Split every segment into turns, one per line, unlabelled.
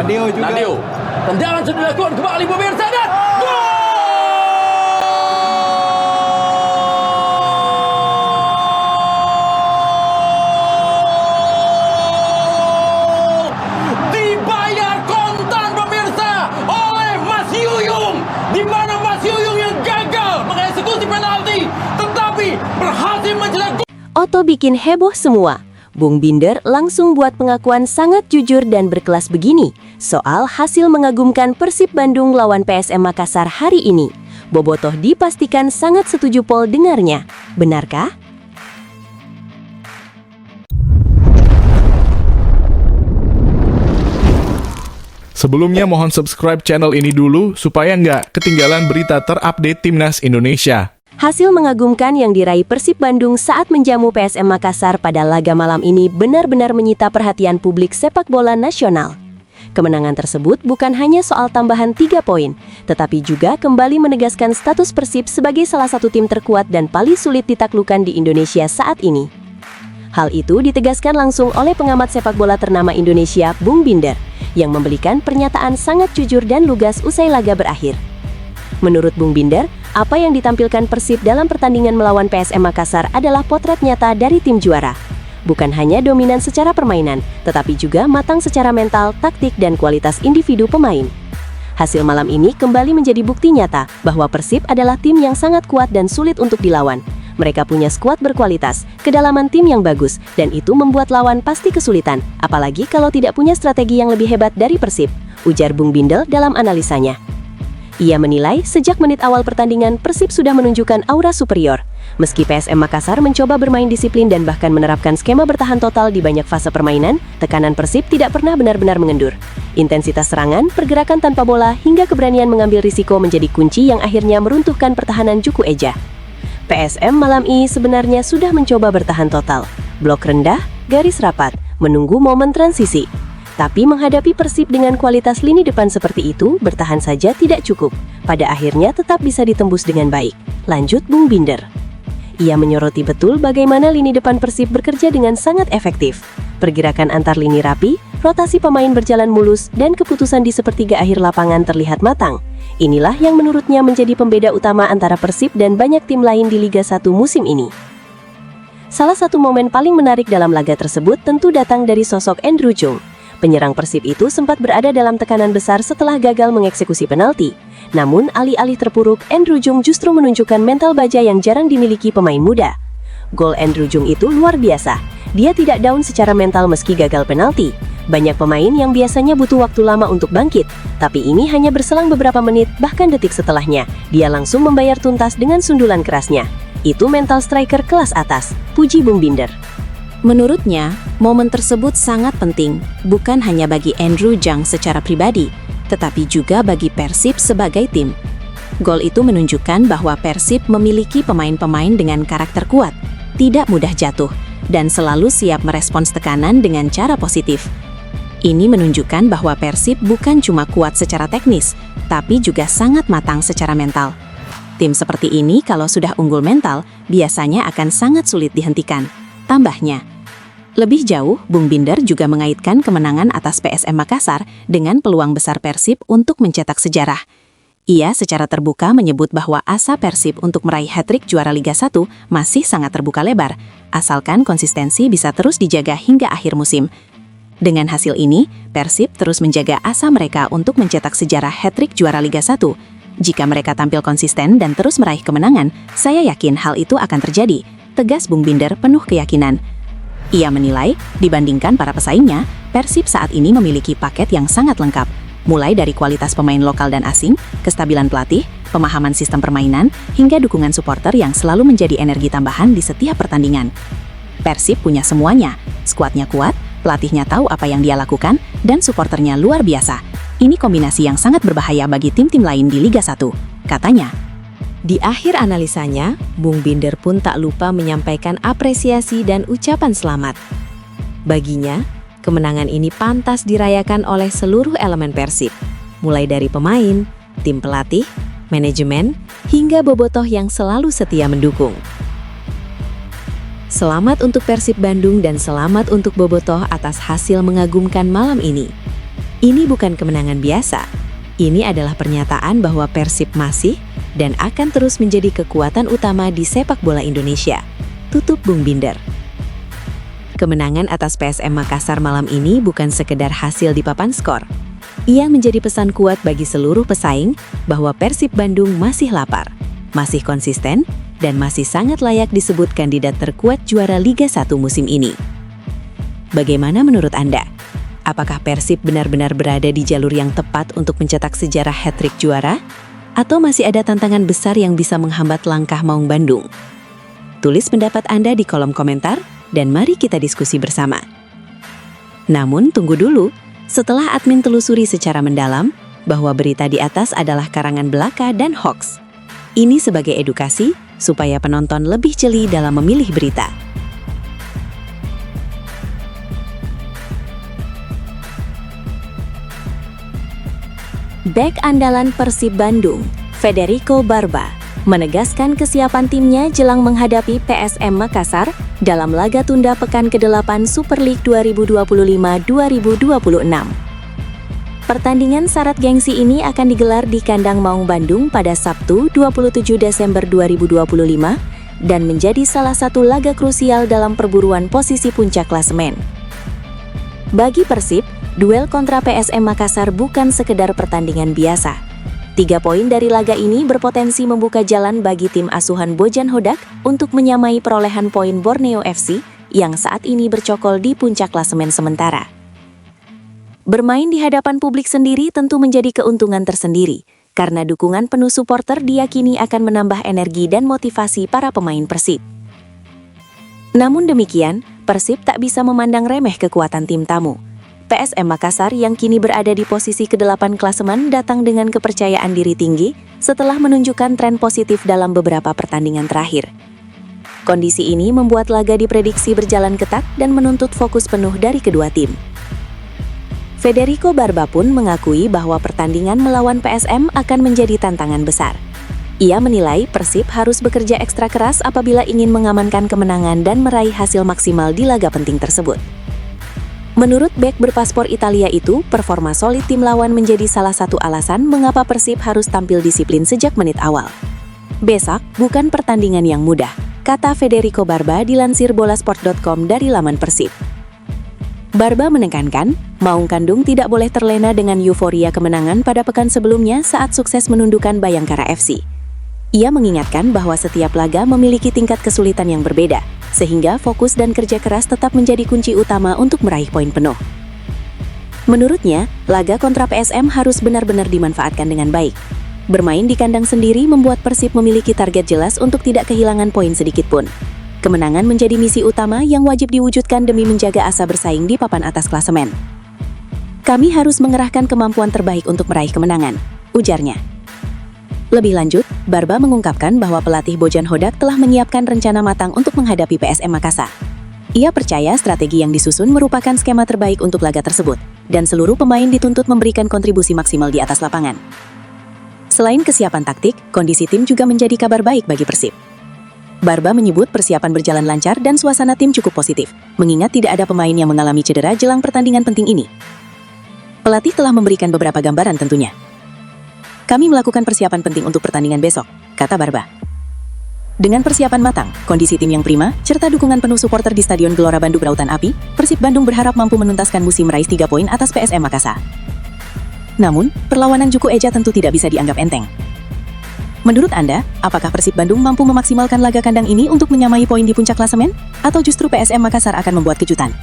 Nadio juga.
Nadio. Tendangan sudah dilakukan kembali pemirsa dan gol! Dibayar kontan pemirsa oleh Mas Yuyung, di mana Mas Yuyung yang gagal mengeksekusi penalti tetapi berhasil mencetak gol.
Otto bikin heboh semua. Bung Binder langsung buat pengakuan sangat jujur dan berkelas begini soal hasil mengagumkan Persib Bandung lawan PSM Makassar hari ini. Bobotoh dipastikan sangat setuju Pol dengarnya. Benarkah?
Sebelumnya mohon subscribe channel ini dulu supaya nggak ketinggalan berita terupdate Timnas Indonesia.
Hasil mengagumkan yang diraih Persib Bandung saat menjamu PSM Makassar pada laga malam ini benar-benar menyita perhatian publik sepak bola nasional. Kemenangan tersebut bukan hanya soal tambahan 3 poin, tetapi juga kembali menegaskan status Persib sebagai salah satu tim terkuat dan paling sulit ditaklukkan di Indonesia saat ini. Hal itu ditegaskan langsung oleh pengamat sepak bola ternama Indonesia, Bung Binder, yang memberikan pernyataan sangat jujur dan lugas usai laga berakhir. Menurut Bung Binder, apa yang ditampilkan Persib dalam pertandingan melawan PSM Makassar adalah potret nyata dari tim juara. Bukan hanya dominan secara permainan, tetapi juga matang secara mental, taktik, dan kualitas individu pemain. Hasil malam ini kembali menjadi bukti nyata bahwa Persib adalah tim yang sangat kuat dan sulit untuk dilawan. Mereka punya skuad berkualitas, kedalaman tim yang bagus, dan itu membuat lawan pasti kesulitan, apalagi kalau tidak punya strategi yang lebih hebat dari Persib, ujar Bung Binder dalam analisanya. Ia menilai sejak menit awal pertandingan Persib sudah menunjukkan aura superior. Meski PSM Makassar mencoba bermain disiplin dan bahkan menerapkan skema bertahan total di banyak fase permainan, tekanan Persib tidak pernah benar-benar mengendur. Intensitas serangan, pergerakan tanpa bola, hingga keberanian mengambil risiko menjadi kunci yang akhirnya meruntuhkan pertahanan Juku Eja. PSM malam ini sebenarnya sudah mencoba bertahan total. Blok rendah, garis rapat, menunggu momen transisi. Tapi menghadapi Persib dengan kualitas lini depan seperti itu, bertahan saja tidak cukup. Pada akhirnya tetap bisa ditembus dengan baik. Lanjut Bung Binder. Ia menyoroti betul bagaimana lini depan Persib bekerja dengan sangat efektif. Pergerakan antar lini rapi, rotasi pemain berjalan mulus, dan keputusan di sepertiga akhir lapangan terlihat matang. Inilah yang menurutnya menjadi pembeda utama antara Persib dan banyak tim lain di Liga 1 musim ini. Salah satu momen paling menarik dalam laga tersebut tentu datang dari sosok Andrew Jung. Penyerang Persib itu sempat berada dalam tekanan besar setelah gagal mengeksekusi penalti. Namun, alih-alih terpuruk, Andrew Jung justru menunjukkan mental baja yang jarang dimiliki pemain muda. Gol Andrew Jung itu luar biasa. Dia tidak down secara mental meski gagal penalti. Banyak pemain yang biasanya butuh waktu lama untuk bangkit, tapi ini hanya berselang beberapa menit, bahkan detik setelahnya. Dia langsung membayar tuntas dengan sundulan kerasnya. Itu mental striker kelas atas, puji Bung Binder. Menurutnya, momen tersebut sangat penting, bukan hanya bagi Andrew Jung secara pribadi, tetapi juga bagi Persib sebagai tim. Gol itu menunjukkan bahwa Persib memiliki pemain-pemain dengan karakter kuat, tidak mudah jatuh, dan selalu siap merespons tekanan dengan cara positif. Ini menunjukkan bahwa Persib bukan cuma kuat secara teknis, tapi juga sangat matang secara mental. Tim seperti ini kalau sudah unggul mental, biasanya akan sangat sulit dihentikan. Tambahnya, lebih jauh, Bung Binder juga mengaitkan kemenangan atas PSM Makassar dengan peluang besar Persib untuk mencetak sejarah. Ia secara terbuka menyebut bahwa asa Persib untuk meraih hat-trick juara Liga 1 masih sangat terbuka lebar, asalkan konsistensi bisa terus dijaga hingga akhir musim. Dengan hasil ini, Persib terus menjaga asa mereka untuk mencetak sejarah hat-trick juara Liga 1. Jika mereka tampil konsisten dan terus meraih kemenangan, saya yakin hal itu akan terjadi, tegas Bung Binder penuh keyakinan. Ia menilai, dibandingkan para pesaingnya, Persib saat ini memiliki paket yang sangat lengkap, mulai dari kualitas pemain lokal dan asing, kestabilan pelatih, pemahaman sistem permainan, hingga dukungan supporter yang selalu menjadi energi tambahan di setiap pertandingan. Persib punya semuanya, skuadnya kuat, pelatihnya tahu apa yang dia lakukan, dan supporternya luar biasa. Ini kombinasi yang sangat berbahaya bagi tim-tim lain di Liga 1, katanya. Di akhir analisanya, Bung Binder pun tak lupa menyampaikan apresiasi dan ucapan selamat. Baginya, kemenangan ini pantas dirayakan oleh seluruh elemen Persib, mulai dari pemain, tim pelatih, manajemen, hingga bobotoh yang selalu setia mendukung. Selamat untuk Persib Bandung dan selamat untuk bobotoh atas hasil mengagumkan malam ini. Ini bukan kemenangan biasa. Ini adalah pernyataan bahwa Persib masih dan akan terus menjadi kekuatan utama di sepak bola Indonesia. Tutup Bung Binder. Kemenangan atas PSM Makassar malam ini bukan sekedar hasil di papan skor. Ia menjadi pesan kuat bagi seluruh pesaing bahwa Persib Bandung masih lapar, masih konsisten, dan masih sangat layak disebut kandidat terkuat juara Liga 1 musim ini. Bagaimana menurut Anda? Apakah Persib benar-benar berada di jalur yang tepat untuk mencetak sejarah hat-trick juara? Atau masih ada tantangan besar yang bisa menghambat langkah Maung Bandung? Tulis pendapat Anda di kolom komentar, dan mari kita diskusi bersama. Namun, tunggu dulu. Setelah admin telusuri secara mendalam, bahwa berita di atas adalah karangan belaka dan hoax. Ini sebagai edukasi, supaya penonton lebih jeli dalam memilih berita. Bek andalan Persib Bandung, Federico Barba, menegaskan kesiapan timnya jelang menghadapi PSM Makassar dalam laga tunda pekan ke-8 Super League 2025-2026. Pertandingan syarat gengsi ini akan digelar di kandang Maung Bandung pada Sabtu 27 Desember 2025 dan menjadi salah satu laga krusial dalam perburuan posisi puncak klasemen. Bagi Persib, duel kontra PSM Makassar bukan sekedar pertandingan biasa. 3 poin dari laga ini berpotensi membuka jalan bagi tim asuhan Bojan Hodak untuk menyamai perolehan poin Borneo FC yang saat ini bercokol di puncak klasemen sementara. Bermain di hadapan publik sendiri tentu menjadi keuntungan tersendiri, karena dukungan penuh supporter diyakini akan menambah energi dan motivasi para pemain Persib. Namun demikian, Persib tak bisa memandang remeh kekuatan tim tamu. PSM Makassar yang kini berada di posisi ke-8 klasemen datang dengan kepercayaan diri tinggi setelah menunjukkan tren positif dalam beberapa pertandingan terakhir. Kondisi ini membuat laga diprediksi berjalan ketat dan menuntut fokus penuh dari kedua tim. Federico Barba pun mengakui bahwa pertandingan melawan PSM akan menjadi tantangan besar. Ia menilai Persib harus bekerja ekstra keras apabila ingin mengamankan kemenangan dan meraih hasil maksimal di laga penting tersebut. Menurut bek berpaspor Italia itu, performa solid tim lawan menjadi salah satu alasan mengapa Persib harus tampil disiplin sejak menit awal. Besok bukan pertandingan yang mudah, kata Federico Barba dilansir bolasport.com dari laman Persib. Barba menekankan, Maung Bandung tidak boleh terlena dengan euforia kemenangan pada pekan sebelumnya saat sukses menundukkan Bayangkara FC. Ia mengingatkan bahwa setiap laga memiliki tingkat kesulitan yang berbeda, sehingga fokus dan kerja keras tetap menjadi kunci utama untuk meraih poin penuh. Menurutnya, laga kontra PSM harus benar-benar dimanfaatkan dengan baik. Bermain di kandang sendiri membuat Persib memiliki target jelas untuk tidak kehilangan poin sedikit pun. Kemenangan menjadi misi utama yang wajib diwujudkan demi menjaga asa bersaing di papan atas klasemen. Kami harus mengerahkan kemampuan terbaik untuk meraih kemenangan, ujarnya. Lebih lanjut, Barba mengungkapkan bahwa pelatih Bojan Hodak telah menyiapkan rencana matang untuk menghadapi PSM Makassar. Ia percaya strategi yang disusun merupakan skema terbaik untuk laga tersebut, dan seluruh pemain dituntut memberikan kontribusi maksimal di atas lapangan. Selain kesiapan taktik, kondisi tim juga menjadi kabar baik bagi Persib. Barba menyebut persiapan berjalan lancar dan suasana tim cukup positif, mengingat tidak ada pemain yang mengalami cedera jelang pertandingan penting ini. Pelatih telah memberikan beberapa gambaran tentunya. Kami melakukan persiapan penting untuk pertandingan besok, kata Barba. Dengan persiapan matang, kondisi tim yang prima, serta dukungan penuh supporter di Stadion Gelora Bandung Berautan Api, Persib Bandung berharap mampu menuntaskan musim meraih 3 poin atas PSM Makassar. Namun, perlawanan Juku Eja tentu tidak bisa dianggap enteng. Menurut Anda, apakah Persib Bandung mampu memaksimalkan laga kandang ini untuk menyamai poin di puncak klasemen? Atau justru PSM Makassar akan membuat kejutan?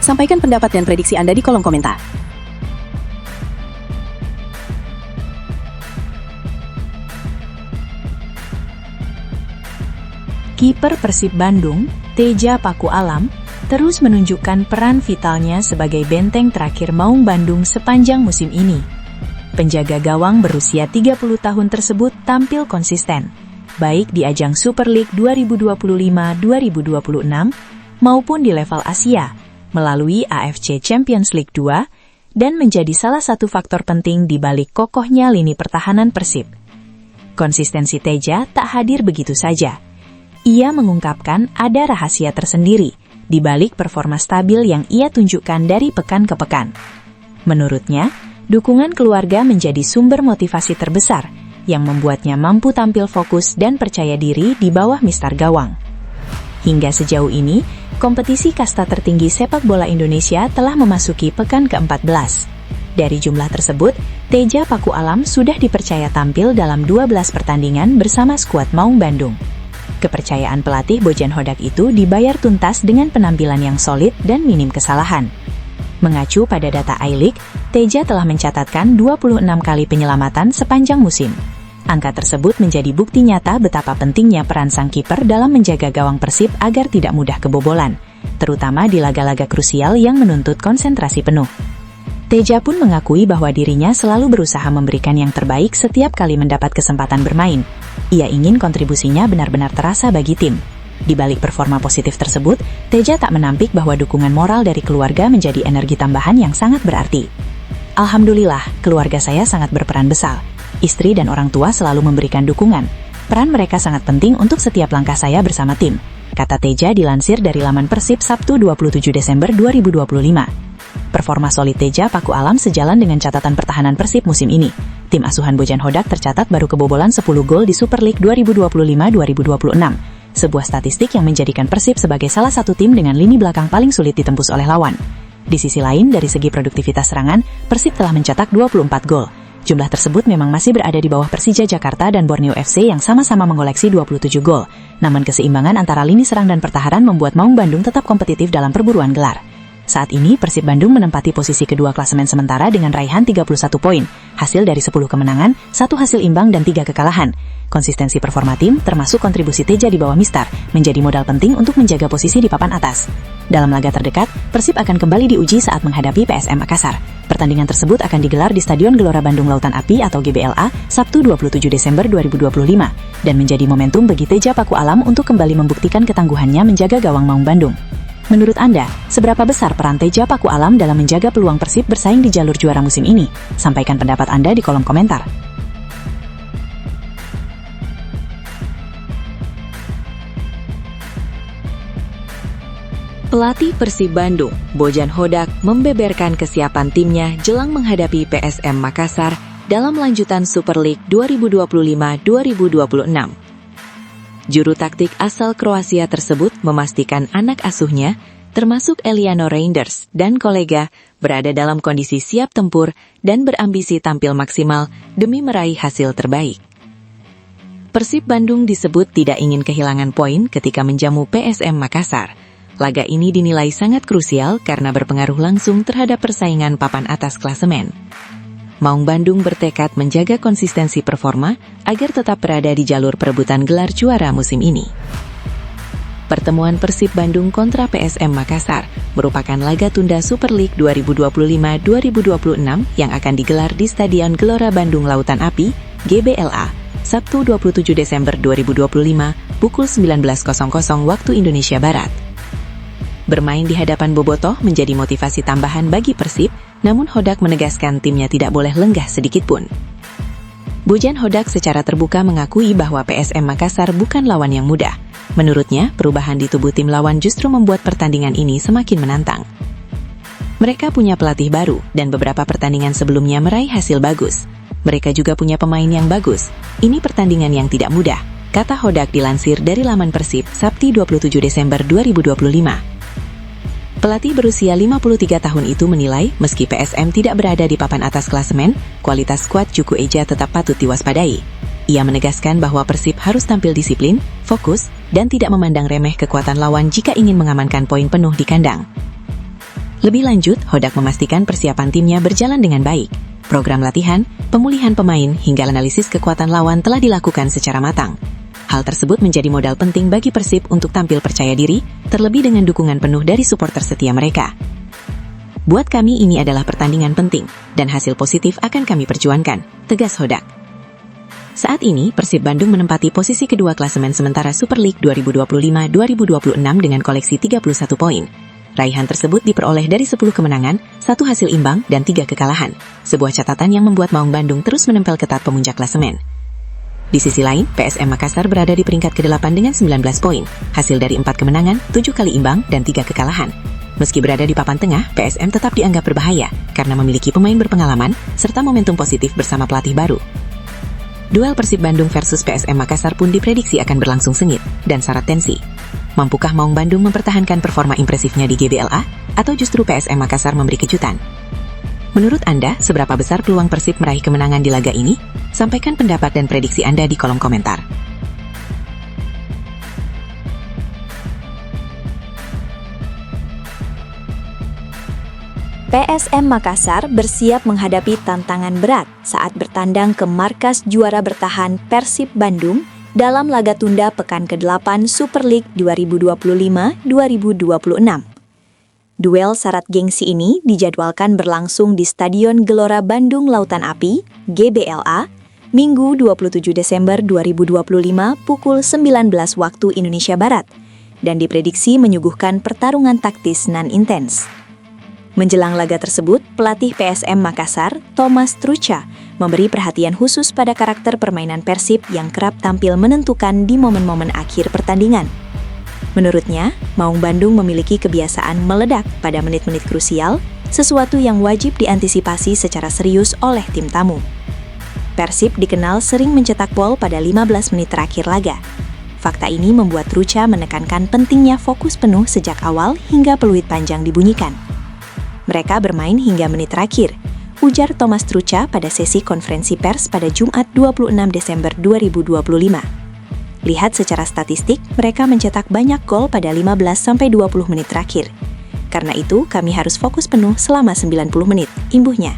Sampaikan pendapat dan prediksi Anda di kolom komentar.
Kiper Persib Bandung, Teja Paku Alam, terus menunjukkan peran vitalnya sebagai benteng terakhir Maung Bandung sepanjang musim ini. Penjaga gawang berusia 30 tahun tersebut tampil konsisten, baik di ajang Super League 2025-2026 maupun di level Asia, melalui AFC Champions League 2, dan menjadi salah satu faktor penting di balik kokohnya lini pertahanan Persib. Konsistensi Teja tak hadir begitu saja. Ia mengungkapkan ada rahasia tersendiri di balik performa stabil yang ia tunjukkan dari pekan ke pekan. Menurutnya, dukungan keluarga menjadi sumber motivasi terbesar yang membuatnya mampu tampil fokus dan percaya diri di bawah mistar gawang. Hingga sejauh ini, kompetisi kasta tertinggi sepak bola Indonesia telah memasuki pekan ke-14. Dari jumlah tersebut, Teja Paku Alam sudah dipercaya tampil dalam 12 pertandingan bersama skuad Maung Bandung. Kepercayaan pelatih Bojan Hodak itu dibayar tuntas dengan penampilan yang solid dan minim kesalahan. Mengacu pada data I-League, Teja telah mencatatkan 26 kali penyelamatan sepanjang musim. Angka tersebut menjadi bukti nyata betapa pentingnya peran sang kiper dalam menjaga gawang Persib agar tidak mudah kebobolan, terutama di laga-laga krusial yang menuntut konsentrasi penuh. Teja pun mengakui bahwa dirinya selalu berusaha memberikan yang terbaik setiap kali mendapat kesempatan bermain. Ia ingin kontribusinya benar-benar terasa bagi tim. Di balik performa positif tersebut, Teja tak menampik bahwa dukungan moral dari keluarga menjadi energi tambahan yang sangat berarti. Alhamdulillah, keluarga saya sangat berperan besar. Istri dan orang tua selalu memberikan dukungan. Peran mereka sangat penting untuk setiap langkah saya bersama tim, kata Teja dilansir dari laman Persib Sabtu 27 Desember 2025. Performa solid Teja Paku Alam sejalan dengan catatan pertahanan Persib musim ini. Tim asuhan Bojan Hodak tercatat baru kebobolan 10 gol di Super League 2025-2026. Sebuah statistik yang menjadikan Persib sebagai salah satu tim dengan lini belakang paling sulit ditembus oleh lawan. Di sisi lain, dari segi produktivitas serangan, Persib telah mencetak 24 gol. Jumlah tersebut memang masih berada di bawah Persija Jakarta dan Borneo FC yang sama-sama mengoleksi 27 gol. Namun keseimbangan antara lini serang dan pertahanan membuat Maung Bandung tetap kompetitif dalam perburuan gelar. Saat ini, Persib Bandung menempati posisi kedua klasemen sementara dengan raihan 31 poin, hasil dari 10 kemenangan, 1 hasil imbang dan 3 kekalahan. Konsistensi performa tim, termasuk kontribusi Teja di bawah mistar, menjadi modal penting untuk menjaga posisi di papan atas. Dalam laga terdekat, Persib akan kembali diuji saat menghadapi PSM Makassar. Pertandingan tersebut akan digelar di Stadion Gelora Bandung Lautan Api atau GBLA, Sabtu 27 Desember 2025, dan menjadi momentum bagi Teja Paku Alam untuk kembali membuktikan ketangguhannya menjaga gawang Maung Bandung. Menurut Anda, seberapa besar peran Teja Paku Alam dalam menjaga peluang Persib bersaing di jalur juara musim ini? Sampaikan pendapat Anda di kolom komentar. Pelatih Persib Bandung, Bojan Hodak, membeberkan kesiapan timnya jelang menghadapi PSM Makassar dalam lanjutan Super League 2025-2026. Juru taktik asal Kroasia tersebut memastikan anak asuhnya, termasuk Eliano Reinders dan kolega, berada dalam kondisi siap tempur dan berambisi tampil maksimal demi meraih hasil terbaik. Persib Bandung disebut tidak ingin kehilangan poin ketika menjamu PSM Makassar. Laga ini dinilai sangat krusial karena berpengaruh langsung terhadap persaingan papan atas klasemen. Maung Bandung bertekad menjaga konsistensi performa agar tetap berada di jalur perebutan gelar juara musim ini. Pertemuan Persib Bandung kontra PSM Makassar merupakan laga tunda Super League 2025-2026 yang akan digelar di Stadion Gelora Bandung Lautan Api, GBLA, Sabtu 27 Desember 2025, pukul 19.00 waktu Indonesia Barat. Bermain di hadapan Bobotoh menjadi motivasi tambahan bagi Persib, namun Hodak menegaskan timnya tidak boleh lenggah sedikitpun. Bojan Hodak secara terbuka mengakui bahwa PSM Makassar bukan lawan yang mudah. Menurutnya, perubahan di tubuh tim lawan justru membuat pertandingan ini semakin menantang. Mereka punya pelatih baru, dan beberapa pertandingan sebelumnya meraih hasil bagus. Mereka juga punya pemain yang bagus. Ini pertandingan yang tidak mudah, kata Hodak dilansir dari laman Persib, Sabtu 27 Desember 2025. Pelatih berusia 53 tahun itu menilai, meski PSM tidak berada di papan atas klasemen, kualitas skuad Juku Eja tetap patut diwaspadai. Ia menegaskan bahwa Persib harus tampil disiplin, fokus, dan tidak memandang remeh kekuatan lawan jika ingin mengamankan poin penuh di kandang. Lebih lanjut, Hodak memastikan persiapan timnya berjalan dengan baik. Program latihan, pemulihan pemain, hingga analisis kekuatan lawan telah dilakukan secara matang. Hal tersebut menjadi modal penting bagi Persib untuk tampil percaya diri, terlebih dengan dukungan penuh dari supporter setia mereka. Buat kami ini adalah pertandingan penting, dan hasil positif akan kami perjuangkan, tegas Hodak. Saat ini, Persib Bandung menempati posisi kedua klasemen sementara Super League 2025-2026 dengan koleksi 31 poin. Raihan tersebut diperoleh dari 10 kemenangan, 1 hasil imbang, dan 3 kekalahan. Sebuah catatan yang membuat Maung Bandung terus menempel ketat pemuncak klasemen. Di sisi lain, PSM Makassar berada di peringkat ke-8 dengan 19 poin, hasil dari 4 kemenangan, 7 kali imbang, dan 3 kekalahan. Meski berada di papan tengah, PSM tetap dianggap berbahaya karena memiliki pemain berpengalaman serta momentum positif bersama pelatih baru. Duel Persib Bandung versus PSM Makassar pun diprediksi akan berlangsung sengit dan syarat tensi. Mampukah Maung Bandung mempertahankan performa impresifnya di GBLA atau justru PSM Makassar memberi kejutan? Menurut Anda, seberapa besar peluang Persib meraih kemenangan di laga ini? Sampaikan pendapat dan prediksi Anda di kolom komentar.
PSM Makassar bersiap menghadapi tantangan berat saat bertandang ke markas juara bertahan Persib Bandung dalam laga tunda pekan ke-8 Super League 2025-2026. Duel syarat gengsi ini dijadwalkan berlangsung di Stadion Gelora Bandung Lautan Api, GBLA, Minggu 27 Desember 2025 pukul 19 waktu Indonesia Barat, dan diprediksi menyuguhkan pertarungan taktis nan intens. Menjelang laga tersebut, pelatih PSM Makassar, Thomas Trucha, memberi perhatian khusus pada karakter permainan Persib yang kerap tampil menentukan di momen-momen akhir pertandingan. Menurutnya, Maung Bandung memiliki kebiasaan meledak pada menit-menit krusial, sesuatu yang wajib diantisipasi secara serius oleh tim tamu. Persib dikenal sering mencetak gol pada 15 menit terakhir laga. Fakta ini membuat Trucha menekankan pentingnya fokus penuh sejak awal hingga peluit panjang dibunyikan. Mereka bermain hingga menit terakhir, ujar Thomas Trucha pada sesi konferensi pers pada Jumat 26 Desember 2025. Lihat secara statistik, mereka mencetak banyak gol pada 15-20 menit terakhir. Karena itu, kami harus fokus penuh selama 90 menit, imbuhnya.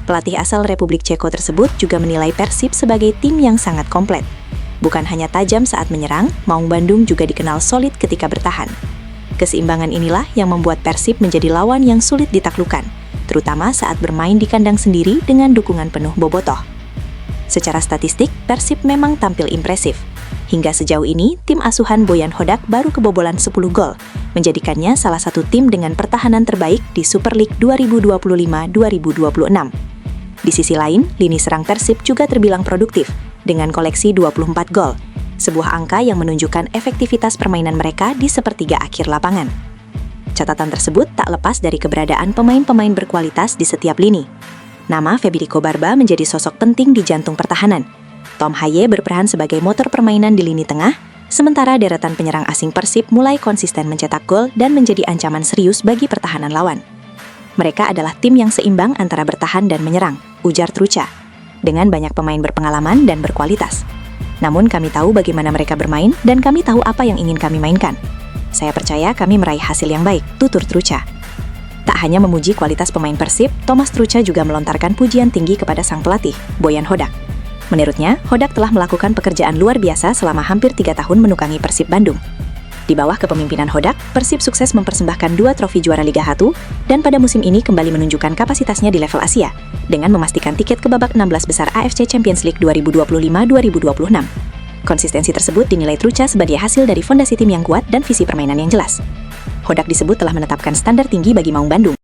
Pelatih asal Republik Ceko tersebut juga menilai Persib sebagai tim yang sangat komplit. Bukan hanya tajam saat menyerang, Maung Bandung juga dikenal solid ketika bertahan. Keseimbangan inilah yang membuat Persib menjadi lawan yang sulit ditaklukkan, terutama saat bermain di kandang sendiri dengan dukungan penuh bobotoh. Secara statistik, Persib memang tampil impresif. Hingga sejauh ini, tim asuhan Boyan Hodak baru kebobolan 10 gol, menjadikannya salah satu tim dengan pertahanan terbaik di Super League 2025-2026. Di sisi lain, lini serang Persib juga terbilang produktif, dengan koleksi 24 gol, sebuah angka yang menunjukkan efektivitas permainan mereka di sepertiga akhir lapangan. Catatan tersebut tak lepas dari keberadaan pemain-pemain berkualitas di setiap lini. Nama Federico Barba menjadi sosok penting di jantung pertahanan. Tom Haye berperan sebagai motor permainan di lini tengah, sementara deretan penyerang asing Persib mulai konsisten mencetak gol dan menjadi ancaman serius bagi pertahanan lawan. Mereka adalah tim yang seimbang antara bertahan dan menyerang, ujar Trucha, dengan banyak pemain berpengalaman dan berkualitas. Namun kami tahu bagaimana mereka bermain dan kami tahu apa yang ingin kami mainkan. Saya percaya kami meraih hasil yang baik, tutur Trucha. Tak hanya memuji kualitas pemain Persib, Thomas Trucha juga melontarkan pujian tinggi kepada sang pelatih, Boyan Hodak. Menurutnya, Hodak telah melakukan pekerjaan luar biasa selama hampir 3 tahun menukangi Persib Bandung. Di bawah kepemimpinan Hodak, Persib sukses mempersembahkan 2 trofi juara Liga 1 dan pada musim ini kembali menunjukkan kapasitasnya di level Asia dengan memastikan tiket ke babak 16 besar AFC Champions League 2025-2026. Konsistensi tersebut dinilai Trucha sebagai hasil dari fondasi tim yang kuat dan visi permainan yang jelas. Hodak disebut telah menetapkan standar tinggi bagi Maung Bandung.